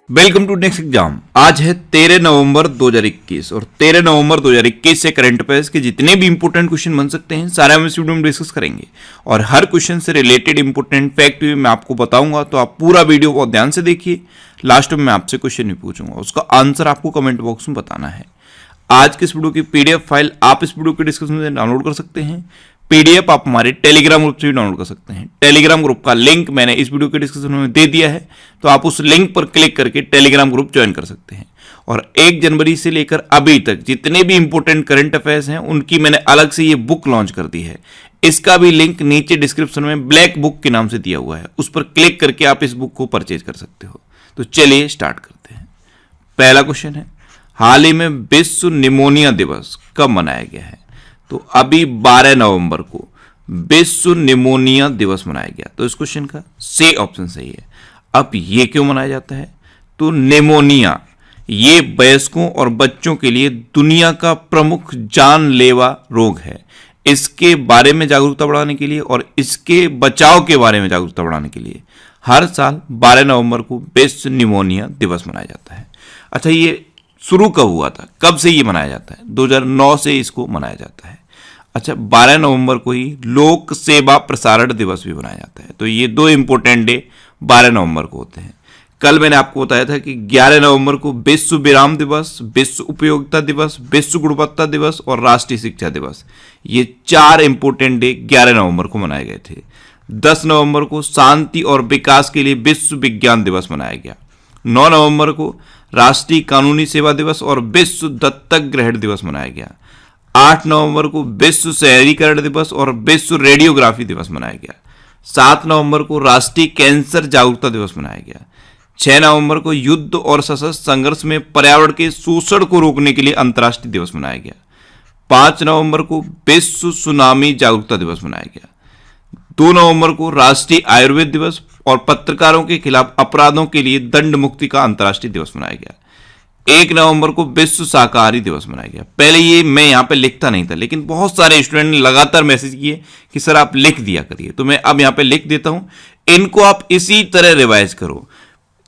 Welcome to next exam. आज है 13 नवंबर 2021 और 13 नवंबर 2021 से करंट अफेयर्स के जितने भी इंपोर्टेंट क्वेश्चन बन सकते हैं सारे हम इस वीडियो में डिस्कस करेंगे और हर क्वेश्चन से रिलेटेड इंपोर्टेंट फैक्ट भी मैं आपको बताऊंगा, तो आप पूरा वीडियो बहुत ध्यान से देखिए। लास्ट में मैं आपसे क्वेश्चन भी पूछूंगा, उसका आंसर आपको कमेंट बॉक्स में बताना है। आज के इस वीडियो की पीडीएफ फाइल आप इस वीडियो के डिस्क्रिप्शन में डाउनलोड कर सकते हैं। पीडीएफ आप हमारे टेलीग्राम ग्रुप से भी डाउनलोड कर सकते हैं। टेलीग्राम ग्रुप का लिंक मैंने इस वीडियो के डिस्क्रिप्शन में दे दिया है, तो आप उस लिंक पर क्लिक करके टेलीग्राम ग्रुप ज्वाइन कर सकते हैं। और 1 जनवरी से लेकर अभी तक जितने भी इंपोर्टेंट करंट अफेयर्स हैं उनकी मैंने अलग से ये बुक लॉन्च कर दी है। इसका भी लिंक नीचे डिस्क्रिप्शन में ब्लैक बुक के नाम से दिया हुआ है, उस पर क्लिक करके आप इस बुक को परचेज कर सकते हो। तो चलिए स्टार्ट करते हैं। पहला क्वेश्चन है, हाल ही में विश्व निमोनिया दिवस कब मनाया गया है? तो अभी 12 नवंबर को विश्व निमोनिया दिवस मनाया गया। तो इस क्वेश्चन का सी ऑप्शन सही है। अब ये क्यों मनाया जाता है? तो निमोनिया ये वयस्कों और बच्चों के लिए दुनिया का प्रमुख जानलेवा रोग है। इसके बारे में जागरूकता बढ़ाने के लिए और इसके बचाव के बारे में जागरूकता बढ़ाने के लिए हर साल 12 नवंबर को विश्व निमोनिया दिवस मनाया जाता है। अच्छा, ये शुरू कब हुआ था, कब से ये मनाया जाता है? 2009 से इसको मनाया जाता है। अच्छा, 12 नवंबर को ही लोक सेवा प्रसारण दिवस भी मनाया जाता है। तो ये दो इंपॉर्टेंट डे 12 नवंबर को होते हैं। कल मैंने आपको बताया था कि 11 नवंबर को विश्व विराम दिवस, विश्व उपयोगिता दिवस, विश्व गुणवत्ता दिवस और राष्ट्रीय शिक्षा दिवस, ये 4 इंपॉर्टेंट डे 11 नवंबर को मनाए गए थे। 10 नवंबर को शांति और विकास के लिए विश्व विज्ञान दिवस मनाया गया। 9 नवंबर को राष्ट्रीय कानूनी सेवा दिवस और विश्व दत्तक ग्रहण दिवस मनाया गया। 8 नवंबर को विश्व शहरीकरण दिवस और विश्व रेडियोग्राफी दिवस मनाया गया। 7 नवंबर को राष्ट्रीय कैंसर जागरूकता दिवस मनाया गया। 6 नवंबर को युद्ध और सशस्त्र संघर्ष में पर्यावरण के शोषण को रोकने के लिए अंतर्राष्ट्रीय दिवस मनाया गया। 5 नवंबर को विश्व सुनामी जागरूकता दिवस मनाया गया। 2 नवंबर को राष्ट्रीय आयुर्वेद दिवस और पत्रकारों के खिलाफ अपराधों के लिए दंड मुक्ति का अंतर्राष्ट्रीय दिवस मनाया गया। 1 नवंबर को विश्व शाकाहारी दिवस मनाया गया। पहले ये मैं यहाँ पे लिखता नहीं था, लेकिन बहुत सारे स्टूडेंट ने लगातार मैसेज किए कि सर आप लिख दिया करिए, तो मैं अब यहाँ पे लिख देता हूँ। इनको आप इसी तरह रिवाइज करो।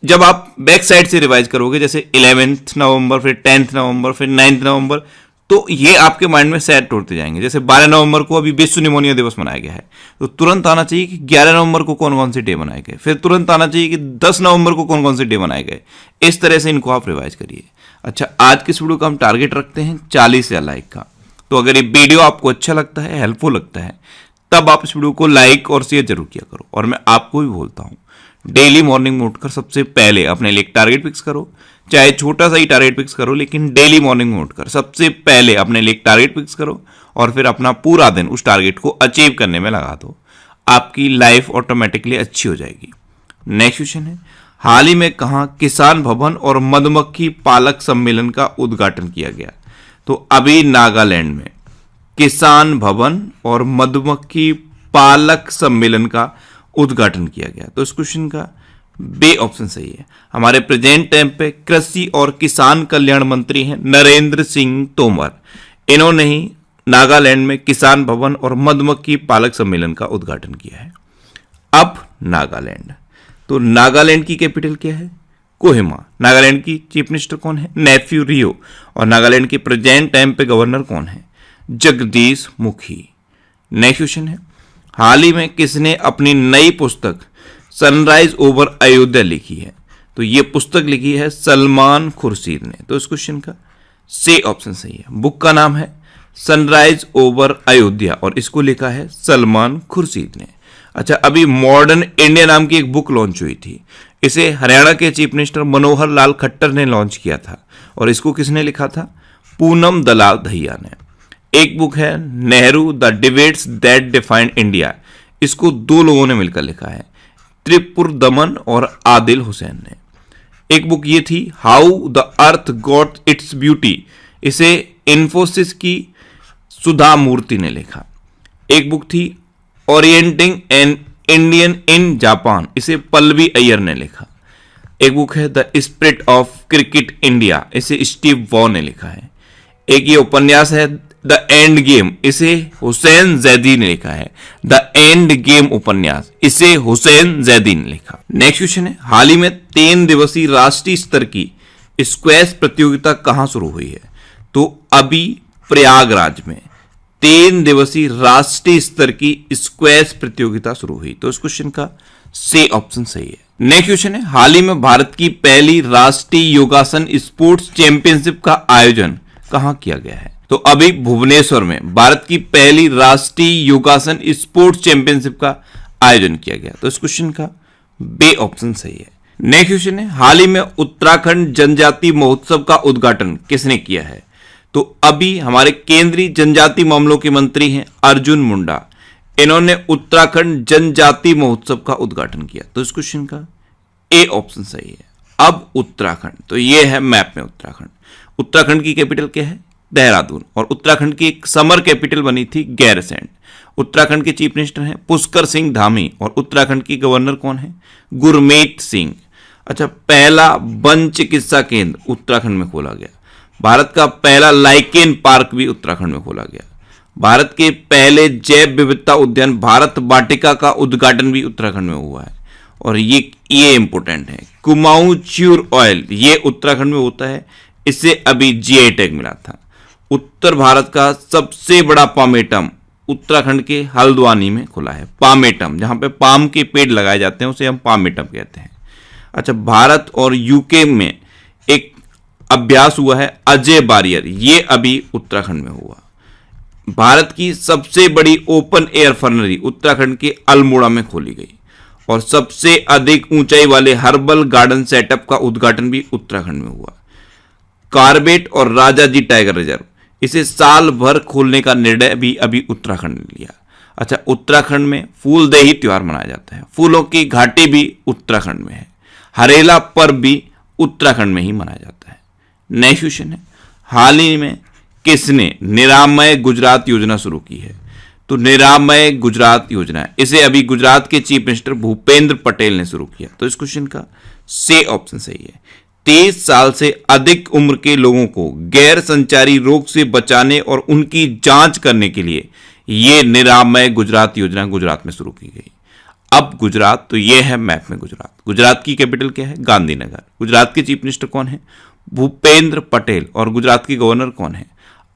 जब आप बैक साइड से रिवाइज करोगे, जैसे 11 नवंबर, फिर 10 नवंबर, फिर 9 नवंबर, तो ये आपके माइंड में सेट होते जाएंगे। जैसे 12 नवंबर को अभी विश्व निमोनिया दिवस मनाया गया है, तो तुरंत आना चाहिए कि 11 नवंबर को कौन कौन से डे मनाए गए, फिर तुरंत आना चाहिए कि 10 नवंबर को कौन कौन से डे मनाए गए। इस तरह से इनको आप रिवाइज करिए। अच्छा, आज के इस वीडियो का हम टारगेट रखते हैं 40,000 लाइक का। तो अगर ये वीडियो आपको अच्छा लगता है, हेल्पफुल लगता है, तब आप इस वीडियो को लाइक और शेयर जरूर किया करो। और मैं आपको भी बोलता हूँ, डेली मॉर्निंग में उठकर सबसे पहले अपने लिए एक टारगेट फिक्स करो। चाहे छोटा सा ही टारगेट फिक्स करो, लेकिन डेली मॉर्निंग में उठकर सबसे पहले अपने लिए एक टारगेट फिक्स करो और फिर अपना पूरा दिन उस टारगेट को अचीव करने में लगा दो। आपकी लाइफ ऑटोमेटिकली अच्छी हो जाएगी। नेक्स्ट क्वेश्चन है, हाल ही में कहाँ किसान भवन और मधुमक्खी पालक सम्मेलन का उद्घाटन किया गया? तो अभी नागालैंड में किसान भवन और मधुमक्खी पालक सम्मेलन का उद्घाटन किया गया। तो इस क्वेश्चन का बी ऑप्शन सही है। हमारे प्रेजेंट टाइम पे कृषि और किसान कल्याण मंत्री हैं नरेंद्र सिंह तोमर। इन्होंने ही नागालैंड में किसान भवन और मधुमक्खी पालक सम्मेलन का उद्घाटन किया है। अब नागालैंड, तो नागालैंड की कैपिटल क्या है? कोहिमा। नागालैंड की चीफ मिनिस्टर कौन है? नेफ्यू रियो। और नागालैंड के प्रेजेंट टाइम पे गवर्नर कौन है? जगदीश मुखी। नेक्स्ट क्वेश्चन है, हाल ही में किसने अपनी नई पुस्तक सनराइज ओवर अयोध्या लिखी है? तो ये पुस्तक लिखी है सलमान खुर्शीद ने। तो इस क्वेश्चन का सी ऑप्शन सही है। बुक का नाम है सनराइज ओवर अयोध्या और इसको लिखा है सलमान खुर्शीद ने। अच्छा, अभी मॉडर्न इंडिया नाम की एक बुक लॉन्च हुई थी। इसे हरियाणा के चीफ मिनिस्टर मनोहर लाल खट्टर ने लॉन्च किया था और इसको किसने लिखा था? पूनम दलाल दहिया ने। एक बुक है Nehru the debates that defined India, इसको 2 लोगों ने मिलकर लिखा है, त्रिपुर दमन और आदिल हुसैन ने। एक बुक ये थी how the earth got its beauty, इसे इन्फोसिस की सुधा मूर्ति ने लिखा। एक बुक थी orienting an Indian in Japan, इसे पल्लवी अय्यर ने लिखा। एक बुक है the spirit of cricket India, इसे स्टीव वॉ ने लिखा है। एक ये उपन्यास है द एंड गेम, इसे हुसैन जैदी ने लिखा है। द एंड गेम उपन्यास, इसे हुसैन जैदी ने लिखा। नेक्स्ट क्वेश्चन है, हाल ही में 3 दिवसीय राष्ट्रीय स्तर की स्क्वैश प्रतियोगिता कहां शुरू हुई है? तो अभी प्रयागराज में 3 दिवसीय राष्ट्रीय स्तर की स्क्वैश प्रतियोगिता शुरू हुई। तो इस क्वेश्चन का सी ऑप्शन सही है। नेक्स्ट क्वेश्चन है, हाल ही में भारत की पहली राष्ट्रीय योगासन स्पोर्ट्स चैंपियनशिप का आयोजन कहां किया गया है? तो अभी भुवनेश्वर में भारत की पहली राष्ट्रीय योगासन स्पोर्ट्स चैंपियनशिप का आयोजन किया गया। तो इस क्वेश्चन का बी ऑप्शन सही है। नेक्स्ट क्वेश्चन है, हाल ही में उत्तराखंड जनजाति महोत्सव का उद्घाटन किसने किया है? तो अभी हमारे केंद्रीय जनजाति मामलों के मंत्री हैं अर्जुन मुंडा, इन्होंने उत्तराखंड जनजाति महोत्सव का उद्घाटन किया। तो इस क्वेश्चन का ए ऑप्शन सही है। अब उत्तराखंड, तो ये है मैप में उत्तराखंड। उत्तराखंड की कैपिटल क्या है? देहरादून। और उत्तराखंड की एक समर कैपिटल बनी थी गैरसैंण। उत्तराखंड के चीफ मिनिस्टर हैं पुष्कर सिंह धामी और उत्तराखंड की गवर्नर कौन है? गुरमीत सिंह। अच्छा, पहला वन चिकित्सा केंद्र उत्तराखंड में खोला गया। भारत का पहला लाइकेन पार्क भी उत्तराखंड में खोला गया। भारत के पहले जैव विविधता उद्यान भारत वाटिका का उद्घाटन भी उत्तराखंड में हुआ है। और ये इंपॉर्टेंट है, कुमाऊं च्यूर ऑयल, ये उत्तराखंड में होता है, इससे अभी जीआई टैग मिला था। उत्तर भारत का सबसे बड़ा पामेटम उत्तराखंड के हल्द्वानी में खुला है। पामेटम, जहां पे पाम के पेड़ लगाए जाते हैं, उसे हम पामेटम कहते हैं। अच्छा, भारत और यूके में एक अभ्यास हुआ है अजय बारियर, ये अभी उत्तराखंड में हुआ। भारत की सबसे बड़ी ओपन एयर फर्नरी उत्तराखंड के अल्मोड़ा में खोली गई। और सबसे अधिक ऊंचाई वाले हर्बल गार्डन सेटअप का उद्घाटन भी उत्तराखंड में हुआ। कार्बेट और राजाजी टाइगर रिजर्व, इसे साल भर खोलने का निर्णय भी अभी उत्तराखंड ने लिया। अच्छा, उत्तराखंड में फूलदेही त्योहार मनाया जाता है। फूलों की घाटी भी उत्तराखंड में है। हरेला पर्व भी उत्तराखंड में ही मनाया जाता है। नेक्स्ट क्वेश्चन है, हाल ही में किसने निरामय गुजरात योजना शुरू की है? तो निरामय गुजरात योजना, इसे अभी गुजरात के चीफ मिनिस्टर भूपेंद्र पटेल ने शुरू किया। तो इस क्वेश्चन का सी ऑप्शन सही है। 23 साल से अधिक उम्र के लोगों को गैर संचारी रोग से बचाने और उनकी जांच करने के लिए यह निरामय गुजरात योजना गुजरात में शुरू की गई। अब गुजरात, तो यह है मैप में गुजरात। गुजरात की कैपिटल क्या है? गांधीनगर। गुजरात के चीफ मिनिस्टर कौन है? भूपेंद्र पटेल। और गुजरात की गवर्नर कौन है?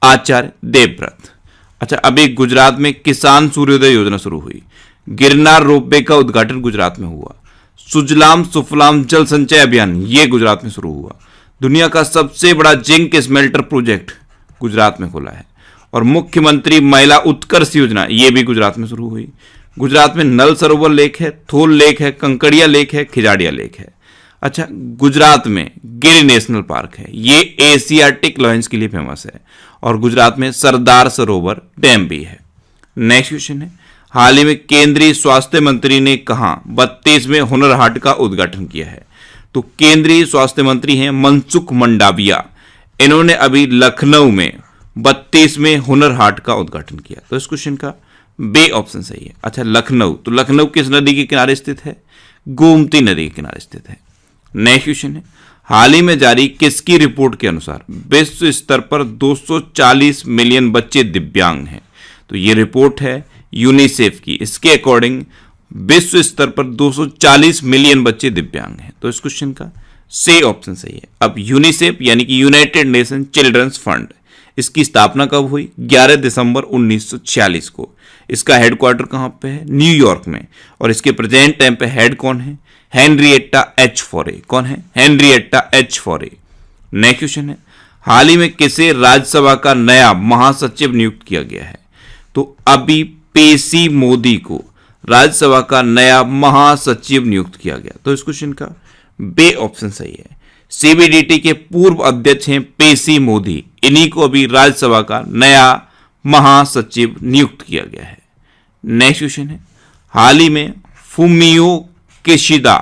आचार्य देवव्रत। अच्छा, अभी गुजरात में किसान सूर्योदय योजना शुरू हुई। गिरनार रोपवे का उद्घाटन गुजरात में हुआ। सुजलाम सुफलाम जल संचय अभियान, ये गुजरात में शुरू हुआ। दुनिया का सबसे बड़ा जिंक स्मेल्टर प्रोजेक्ट गुजरात में खुला है। और मुख्यमंत्री महिला उत्कर्ष योजना, ये भी गुजरात में शुरू हुई। गुजरात में नल सरोवर लेक है, थोल लेक है, कंकड़िया लेक है, खिजाड़िया लेक है। अच्छा, गुजरात में गिर नेशनल पार्क है, ये एशियाटिक लॉयंस के लिए फेमस है। और गुजरात में सरदार सरोवर डैम भी है। नेक्स्ट क्वेश्चन है, हाल ही में केंद्रीय स्वास्थ्य मंत्री ने कहा 32वें हुनर हाट का उद्घाटन किया है? तो केंद्रीय स्वास्थ्य मंत्री हैं मनसुख मंडाविया, इन्होंने अभी लखनऊ में 32वें हुनर हाट का उद्घाटन किया। तो इस क्वेश्चन का बी ऑप्शन सही है। अच्छा, लखनऊ, तो लखनऊ किस नदी के किनारे स्थित है? गोमती नदी के किनारे स्थित है। नेक्स्ट क्वेश्चन है, हाल ही में जारी किसकी रिपोर्ट के अनुसार विश्व स्तर पर 240 मिलियन बच्चे दिव्यांग हैं? तो ये रिपोर्ट है यूनिसेफ की। इसके अकॉर्डिंग विश्व स्तर पर 240 मिलियन बच्चे दिव्यांग हैं। तो इस क्वेश्चन का सी ऑप्शन सही है। अब यूनिसेफ यानी कि यूनाइटेड नेशन चिल्ड्रंस फंड, इसकी स्थापना कब हुई? 11 दिसंबर 1946 को। इसका हेडक्वार्टर कहां पे है? न्यूयॉर्क में। और इसके प्रेजेंट टाइम पे हेड कौन है? Henrietta H Fore. कौन है? Henrietta H Fore. Next question है, हाल ही में किसे राज्यसभा का नया महासचिव नियुक्त किया गया है? तो अभी पीसी मोदी को राज्यसभा का नया महासचिव नियुक्त किया गया। तो इस क्वेश्चन का बी ऑप्शन सही है। सीबीडीटी के पूर्व अध्यक्ष हैं पीसी मोदी, इन्हीं को अभी राज्यसभा का नया महासचिव नियुक्त किया गया है। नेक्स्ट क्वेश्चन है, हाल ही में फुमियो किशिदा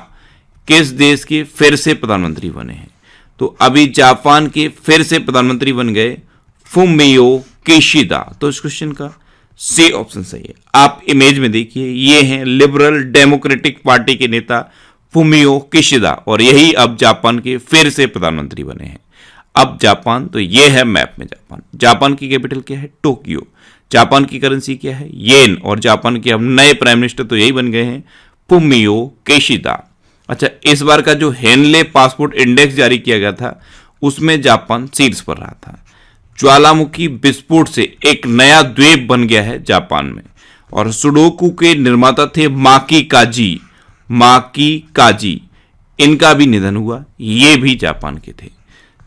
किस देश के फिर से प्रधानमंत्री बने हैं? तो अभी जापान के फिर से प्रधानमंत्री बन गए फुमियो किशिदा। तो इस क्वेश्चन का सी ऑप्शन सही है। आप इमेज में देखिए, ये हैं लिबरल डेमोक्रेटिक पार्टी के नेता फुमियो किशिदा, और यही अब जापान के फिर से प्रधानमंत्री बने हैं। अब जापान, तो ये है मैप में जापान। जापान की कैपिटल क्या है? टोक्यो। जापान की करेंसी क्या है? येन। और जापान के अब नए प्राइम मिनिस्टर तो यही बन गए हैं, फुमियो किशिदा। अच्छा, इस बार का जो हेनले पासपोर्ट इंडेक्स जारी किया गया था उसमें जापान शीर्ष पर रहा था। ज्वालामुखी विस्फोट से एक नया द्वीप बन गया है जापान में। और सुडोकू के निर्माता थे माकी काजी, इनका भी निधन हुआ, ये भी जापान के थे।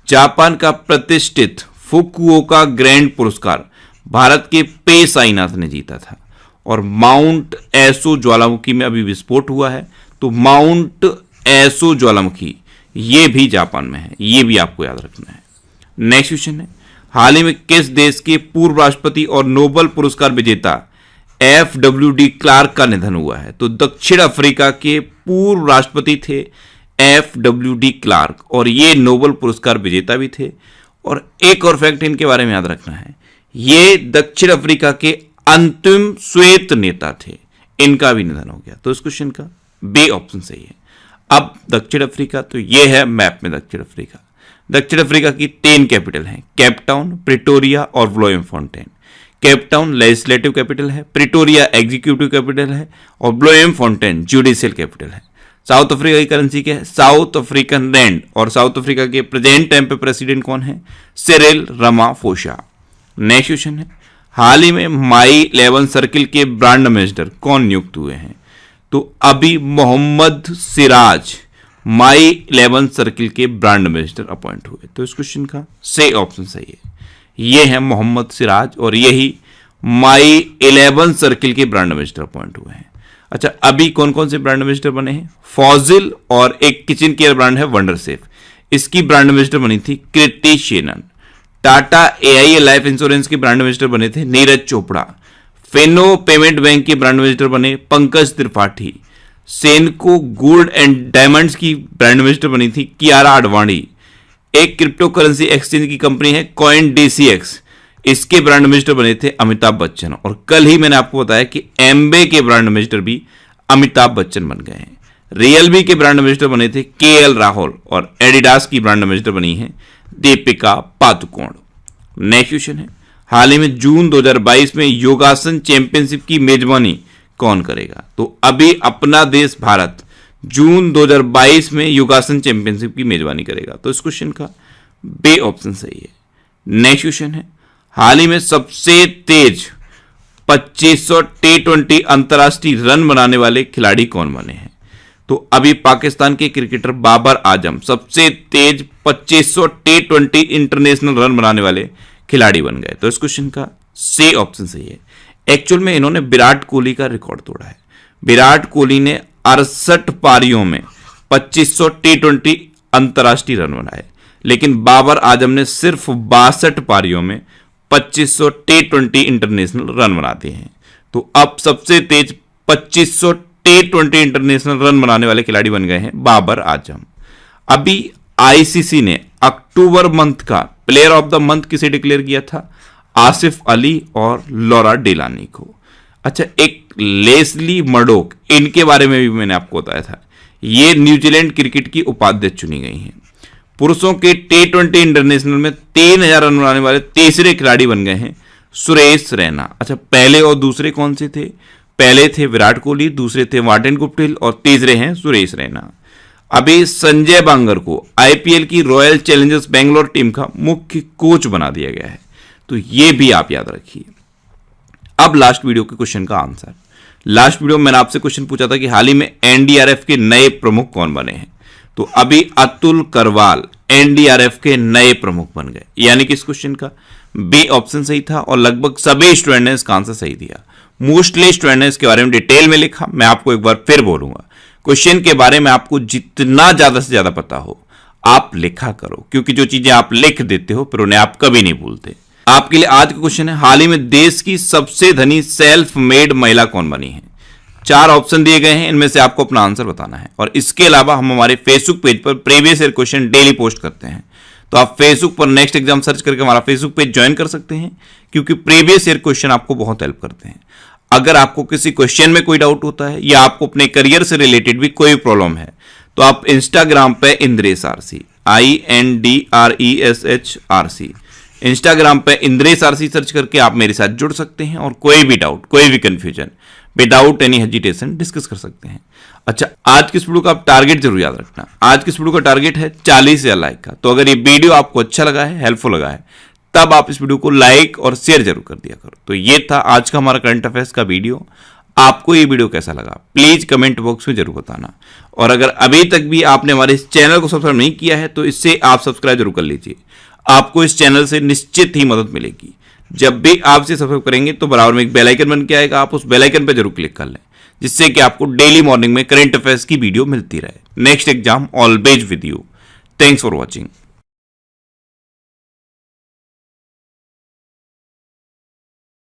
जापान का प्रतिष्ठित फुकुओका ग्रैंड पुरस्कार भारत के पे साईनाथ ने जीता था। और माउंट एसो ज्वालामुखी में अभी विस्फोट हुआ है, तो माउंट एसो ज्वालामुखी ये भी जापान में है, ये भी आपको याद रखना है। नेक्स्ट क्वेश्चन है, हाल ही में किस देश के पूर्व राष्ट्रपति और नोबेल पुरस्कार विजेता FWD क्लार्क का निधन हुआ है? तो दक्षिण अफ्रीका के पूर्व राष्ट्रपति थे FWD क्लार्क, और ये नोबेल पुरस्कार विजेता भी थे। और एक और फैक्ट इनके बारे में याद रखना है, ये दक्षिण अफ्रीका के अंतिम श्वेत नेता थे, इनका भी निधन हो गया। तो इस क्वेश्चन का बी ऑप्शन सही है। अब दक्षिण अफ्रीका, तो ये है मैप में दक्षिण अफ्रीका। दक्षिण अफ्रीका की 3 कैपिटल हैं, केपटाउन, प्रिटोरिया और ब्लोएमफोंटेन। केपटाउन लेजिस्लेटिव कैपिटल है, प्रिटोरिया एग्जीक्यूटिव कैपिटल है और ब्लोएमफोंटेन जुडिशियल कैपिटल है। साउथ अफ्रीका की करेंसी क्या है? South African rand. और साउथ अफ्रीका के प्रेजेंट टाइम पे प्रेसिडेंट कौन है? Cyril Ramaphosa. नेक्स्ट क्वेश्चन है, हाल ही में माई 11 सर्किल के ब्रांड एम्बेसडर कौन नियुक्त हुए हैं? तो अभी मोहम्मद सिराज माई 11 सर्किल के ब्रांड एम्बेसडर अपॉइंट हुए। तो इस क्वेश्चन का सही ऑप्शन सही है, ये है मोहम्मद सिराज, और यही माई 11 सर्किल के ब्रांड एम्बेसडर अपॉइंट हुए हैं। अच्छा, अभी कौन कौन से ब्रांड एम्बेसडर बने हैं? फॉजिल, और एक किचन केयर ब्रांड है वंडर सेफ, इसकी ब्रांड एम्बेसडर बनी थी Kriti Sanon. Tata AIA life insurance के ब्रांड एम्बेसडर बने थे नीरज चोपड़ा। फेनो पेमेंट बैंक के ब्रांड एम्बेसडर बने Pankaj Tripathi. Senco gold and diamonds की ब्रांड एम्बेसडर बनी थी कियारा आडवाणी। एक क्रिप्टो करेंसी एक्सचेंज की कंपनी है कॉइन DCX, इसके ब्रांड एम्बेसडर बने थे अमिताभ बच्चन। और कल ही मैंने आपको बताया कि एम्बे के ब्रांड एम्बेसडर भी अमिताभ बच्चन बन गए हैं। रियलमी के ब्रांड एम्बेसडर बने थे KL राहुल, और एडिडास की ब्रांड एम्बेसडर बनी है दीपिका पादुकोण। नेक्स्ट क्वेश्चन है, हाल ही में जून 2022 में योगासन चैंपियनशिप की मेजबानी कौन करेगा? तो अभी अपना देश भारत जून 2022 में योगासन चैंपियनशिप की मेजबानी करेगा। तो इस क्वेश्चन का बी ऑप्शन सही है। नेक्स्ट क्वेश्चन है, हाल ही में सबसे तेज 2500 T20 अंतर्राष्ट्रीय रन बनाने वाले खिलाड़ी कौन बने हैं? तो अभी पाकिस्तान के क्रिकेटर बाबर आजम सबसे तेज 2500 T20 इंटरनेशनल रन बनाने वाले खिलाड़ी बन गए। तो इस क्वेश्चन का सी ऑप्शन सही है। एक्चुअल में इन्होंने विराट कोहली का रिकॉर्ड तोड़ा है। विराट कोहली ने 68 पारियों में 2500 T20 अंतर्राष्ट्रीय रन बनाए, लेकिन बाबर आजम ने सिर्फ 62 पारियों में 2500 T20 इंटरनेशनल रन बना दिए हैं। तो अब सबसे तेज 2500 T20 इंटरनेशनल रन बनाने वाले खिलाड़ी बन गए हैं बाबर आजम। अभी ICC ने अक्टूबर मंथ का प्लेयर ऑफ द मंथ किसे डिक्लेयर किया था? आसिफ अली और लॉरा डेलानी को। अच्छा, एक लेस्ली मर्डोक, इनके बारे में भी मैंने आपको बताया था, ये न्यूजीलैंड क्रिकेट की उपाध्यक्ष चुनी गई हैं। पुरुषों के T20 इंटरनेशनल में 3000 रन बनाने वाले तीसरे खिलाड़ी बन गए हैं सुरेश रैना। अच्छा, पहले और दूसरे कौन से थे? पहले थे विराट कोहली, दूसरे थे मार्टिन गुप्टिल और तीसरे हैं सुरेश रैना। अभी संजय बांगर को IPL की रॉयल चैलेंजर्स बेंगलोर टीम का मुख्य कोच बना दिया गया है। तो ये भी आप याद रखिए। अब लास्ट वीडियो के क्वेश्चन का आंसर। लास्ट वीडियो में मैंने आपसे क्वेश्चन पूछा था कि हाल ही में NDRF के नए प्रमुख कौन बने हैं? तो अभी अतुल करवाल NDRF के नए प्रमुख बन गए, यानी कि इस क्वेश्चन का बी ऑप्शन सही था और लगभग सभी स्टूडेंट ने इसका आंसर सही दिया। मोस्टली स्टूडेंट ने इसके बारे में डिटेल में लिखा। मैं आपको एक बार फिर बोलूंगा, क्वेश्चन के बारे में आपको जितना ज्यादा से ज्यादा पता हो आप लिखा करो, क्योंकि जो चीजें आप लिख देते हो फिर उन्हें आप कभी नहीं भूलते। आपके लिए आज का क्वेश्चन है, हाल ही में देश की सबसे धनी सेल्फ मेड महिला कौन बनी है? 4 ऑप्शन दिए गए हैं, इनमें से आपको अपना आंसर बताना है। और इसके अलावा हम हमारे फेसबुक पेज पर previous year question daily post करते हैं, तो आप फेसबुक पर नेक्स्ट एग्जाम सर्च करके हमारा फेसबुक पेज ज्वाइन कर सकते हैं, क्योंकि प्रीवियस ईयर क्वेश्चन आपको बहुत हेल्प करते हैं। अगर आपको किसी क्वेश्चन में कोई डाउट होता है या आपको अपने करियर से रिलेटेड भी कोई प्रॉब्लम है, तो आप इंस्टाग्राम पे इंद्रेश आरसी, INDRESHRC। इंस्टाग्राम पे इंद्रेश आरसी सर्च करके आप मेरे साथ जुड़ सकते हैं और कोई भी डाउट, कोई भी confusion without any hesitation discuss कर सकते हैं। अच्छा, आज की इस वीडियो का आप टारगेट जरूर याद रखना। आज की इस वीडियो का टारगेट है 40,000 लाइक का। तो अगर ये वीडियो आपको अच्छा लगा है, हेल्पफुल लगा है, तब आप इस वीडियो को लाइक और शेयर जरूर कर दिया करो। तो ये था आज का हमारा करंट अफेयर्स का वीडियो। आपको ये वीडियो कैसा लगा प्लीज कमेंट बॉक्स में जरूर बताना। और अगर अभी तक भी आपने हमारे इस चैनल को सब्सक्राइब नहीं किया है तो इससे आप सब्सक्राइब जरूर कर लीजिए। आपको इस चैनल से निश्चित ही मदद मिलेगी। जब भी आप इसे सब्सक्राइब करेंगे तो बराबर में एक बेल आइकन बन के आएगा, आप उस बेल आइकन पर जरूर क्लिक कर लें, जिससे कि आपको डेली मॉर्निंग में करंट अफेयर्स की वीडियो मिलती रहे। Next exam always with you. Thanks for watching.